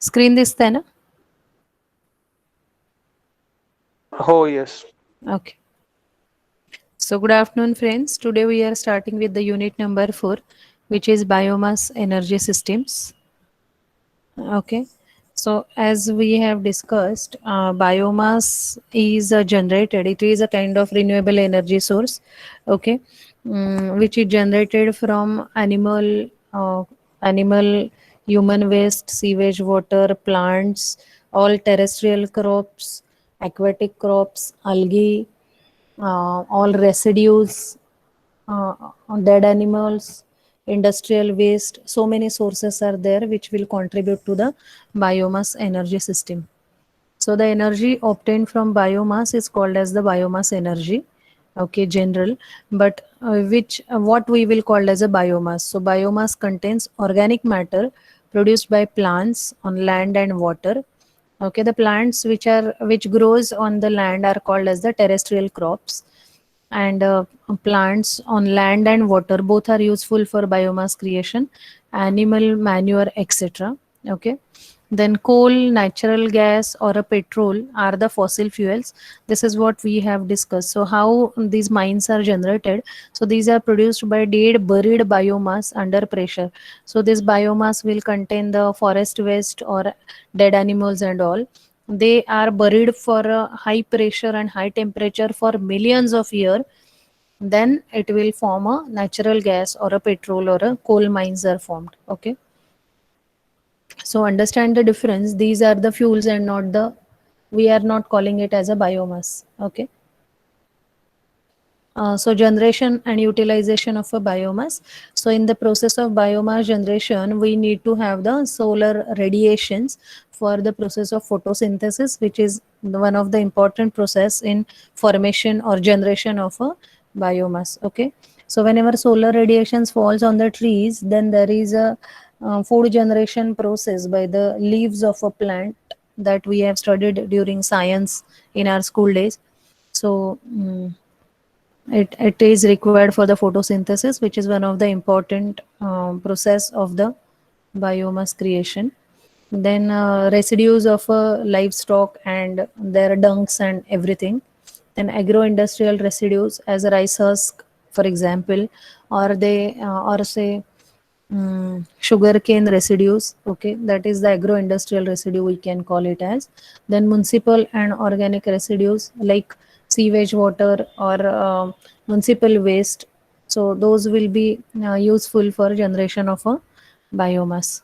Screen दिसतंय ना? Oh, yes. Okay. So good afternoon, friends. Today we are starting with the unit number 4, which is biomass energy systems. Okay. So as we have discussed, biomass is generated. It is a kind of renewable energy source. Okay, which is generated from animal, human waste, sewage, water, plants, all terrestrial crops, aquatic crops, algae, all residues, uh, dead animals, industrial waste. So many sources are there which will contribute to the biomass energy system. So the energy obtained from biomass is called as the biomass energy. Okay, general, but which what we will call as a biomass. So biomass contains organic matter produced by plants on land and water. Okay, the plants which grows on the land are called as the terrestrial crops, and plants on land and water both are useful for biomass creation, animal manure, etc. Okay, then coal, natural gas, or a petrol are the fossil fuels. This is what we have discussed. So how these mines are generated? So these are produced by dead buried biomass under pressure. So this biomass will contain the forest waste or dead animals and all. They are buried for a high pressure and high temperature for millions of years. Then it will form a natural gas or a petrol or a coal mines are formed. Okay, so understand the difference. These are the fuels and not the, we are not calling it as a biomass. Okay. So generation and utilization of a biomass. So in the process of biomass generation, we need to have the solar radiations for the process of photosynthesis, which is one of the important process in formation or generation of a biomass. Okay. So whenever solar radiations falls on the trees, then there is a food generation process by the leaves of a plant that we have studied during science in our school days. So it is required for the photosynthesis, which is one of the important process of the biomass creation. Then residues of livestock and their dunks and everything. Then agro-industrial residues as a rice husk, for example, or they or say sugar cane residues. Okay, that is the agro-industrial residue we can call it as. Then municipal and organic residues like sewage water or municipal waste. So those will be useful for generation of a biomass.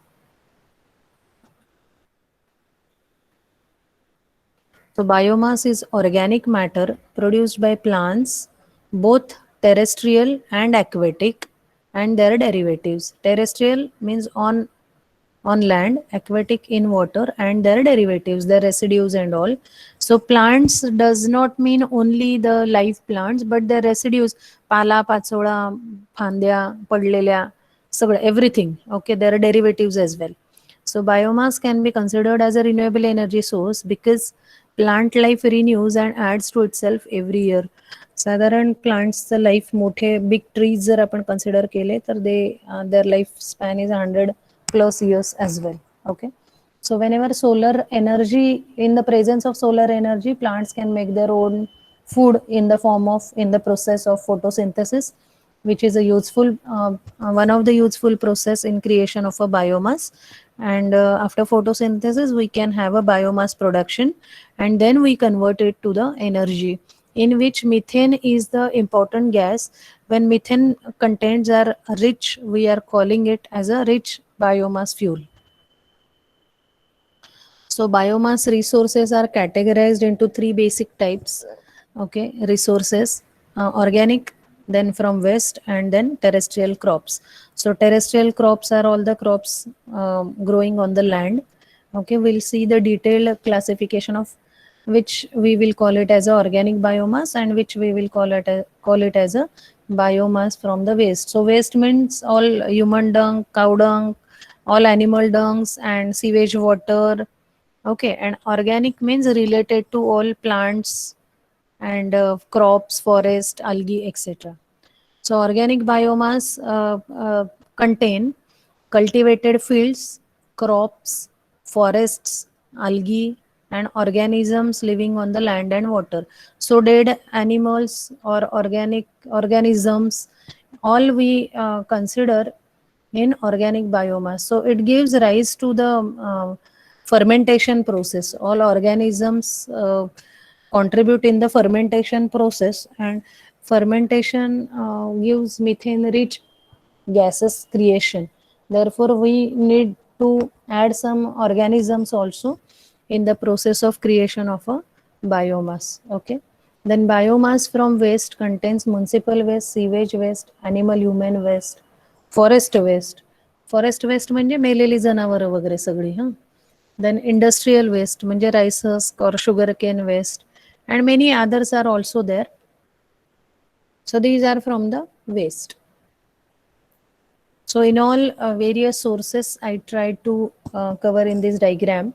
So biomass is organic matter produced by plants, both terrestrial and aquatic, and their derivatives. Terrestrial means on land, aquatic in water, and their derivatives, the residues and all. So plants does not mean only the live plants, but the residues, pala, pachoda, फांद्या पडलेल्या, सगळं everything. Okay, there are derivatives as well. So biomass can be considered as a renewable energy source because plant life renews and adds to itself every year. साधारण प्लांट्सचं life मोठे big trees जर आपण consider केले तर दे their life span is 100+ years as well. Okay, so whenever solar energy, in the presence of solar energy, plants can make their own food in the form of, in the process of photosynthesis, which is a useful one of the useful process in creation of a biomass. And after photosynthesis we can have a biomass production, and then we convert it to the energy, in which methane is the important gas. When methane contents are rich, we are calling it as a rich biomass fuel. So biomass resources are categorized into three basic types. Okay, resources, organic, then from waste, and then terrestrial crops. So terrestrial crops are all the crops growing on the land. Okay, we'll see the detailed classification of which we will call it as a organic biomass and which we will call it as a biomass from the waste. So waste means all human dung, cow dung, all animal dungs and sewage water. Okay, and organic means related to all plants and crops, forest, algae, etc. So organic biomass contain cultivated fields, crops, forests, algae, and organisms living on the land and water. So dead animals or organic organisms, all we consider in organic biomass. So it gives rise to the fermentation process. All organisms contribute in the fermentation process, and fermentation gives methane rich gases creation. Therefore, we need to add some organisms also in the process of creation of a biomass. Okay. Then biomass from waste contains municipal waste, sewage waste, animal human waste, forest waste. Forest waste म्हणजे मेलेली जनावरं वगैरे सगळी. हां. Then industrial waste म्हणजे rice husk और sugar cane waste, and many others are also there. So these are from the waste. So in all various sources I tried to cover in this diagram.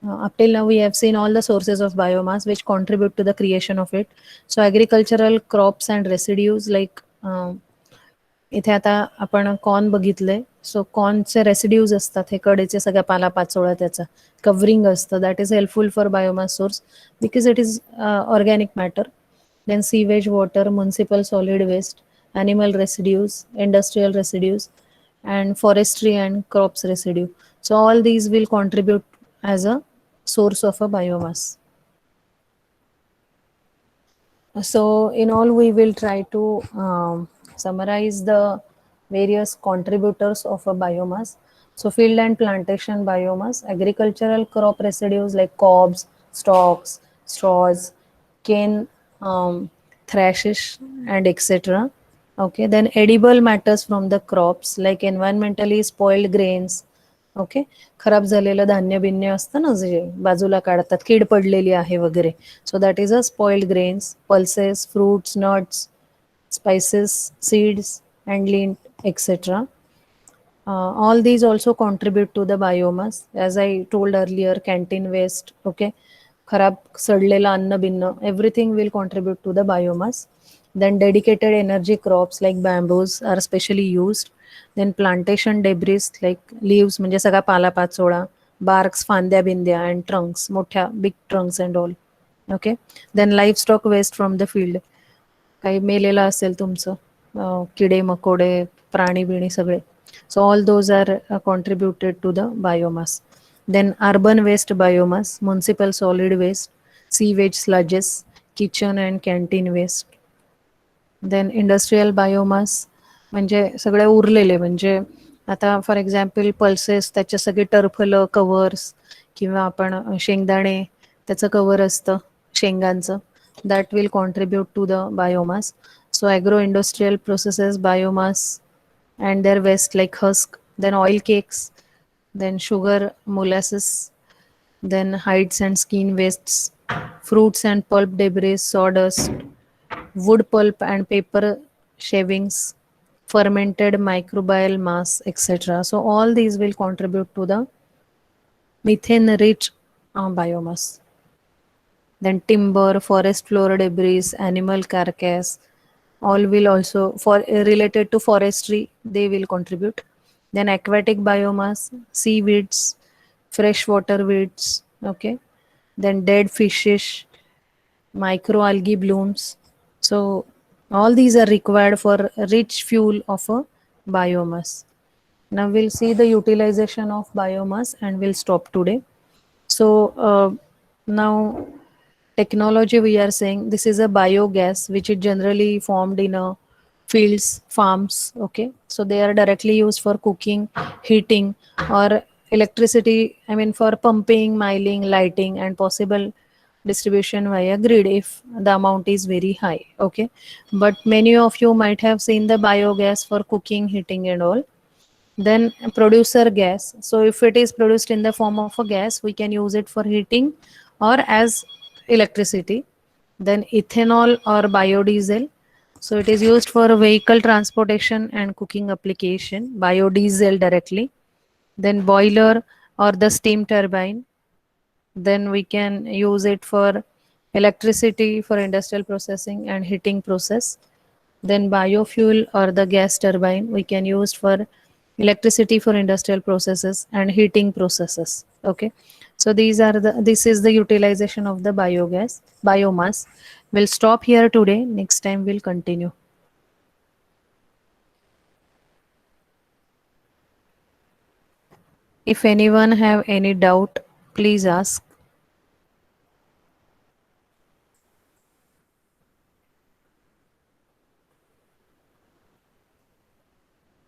Up till now we have seen all the sources of biomass which contribute to the creation of it. So agricultural crops and residues like इथे आता आपण corn बघितलंय. सो कॉर्नचे residues असतात, हे कडेचे सगळ्या पालापाचोळा त्याचा covering असतं. That is helpful for biomass source because it is organic matter. Then sewage water, municipal solid waste, animal residues, industrial residues, and forestry and crops residue. So all these will contribute as a source of a biomass. So in all we will try to summarize the various contributors of a biomass. So field and plantation biomass, agricultural crop residues like cobs, stalks, straws, cane, thrashes, and etc. Okay, then edible matters from the crops like environmentally spoiled grains. Okay, खराब झालेलं धान्य बिन्य असतं ना, जे बाजूला काढतात, कीड पडलेली आहे वगैरे. So that is a spoiled grains, pulses, fruits, nuts, spices, seeds, and lint, etc. All these also contribute to the biomass. As I told earlier, canteen waste, okay, खराब सडलेलं अन्न बिन्न, everything will contribute to the biomass. Then dedicated energy crops like bamboos are specially used. Then plantation debris like leaves म्हणजे सगळा पालापाचोळा, barks, फांद्या बिंद्या, and trunks, मोठ्या big trunks and all. Okay. Then livestock waste from the field. काही मेलेलं असेल तुमचं, किडे मकोडे, प्राणी बिणी सगळे. So all those are contributed to the biomass. Then urban waste biomass, municipal solid waste, sewage sludges, kitchen and canteen waste. Then industrial biomass म्हणजे सगळे उरलेले, म्हणजे आता फॉर एक्झाम्पल पल्सेस, त्याचे सगळे टरफलं, कवर्स, किंवा आपण शेंगदाणे त्याचं कवर असतं शेंगांचं, that will contribute to the biomass. So agro-industrial processes biomass and their waste like husk, then oil cakes, then sugar, molasses, then hides and skin wastes, fruits and pulp debris, sawdust, wood pulp and paper shavings, fermented microbial mass, etc. So all these will contribute to the methane-rich biomass. Then timber, forest floor debris, animal carcass, all will also for related to forestry, they will contribute. Then aquatic biomass, seaweeds, freshwater weeds, okay. Then dead fishes, microalgae blooms. So all these are required for rich fuel of a biomass. Now we'll see the utilization of biomass and we'll stop today. So now technology, we are saying this is a biogas which is generally formed in a fields, farms. Okay, so they are directly used for cooking, heating, or electricity, I mean for pumping, miling, lighting, and possible distribution via grid if the amount is very high. Okay, but many of you might have seen the biogas for cooking, heating, and all. Then producer gas, so if it is produced in the form of a gas, we can use it for heating or as electricity. Then ethanol or biodiesel, so it is used for vehicle transportation and cooking application, biodiesel directly. Then boiler or the steam turbine, then we can use it for electricity for industrial processing and heating process. Then biofuel or the gas turbine we can use for electricity for industrial processes, and heating processes. Okay, so this is the utilization of the biomass. We'll stop here today. Next time we'll continue. If anyone have any doubt, please ask.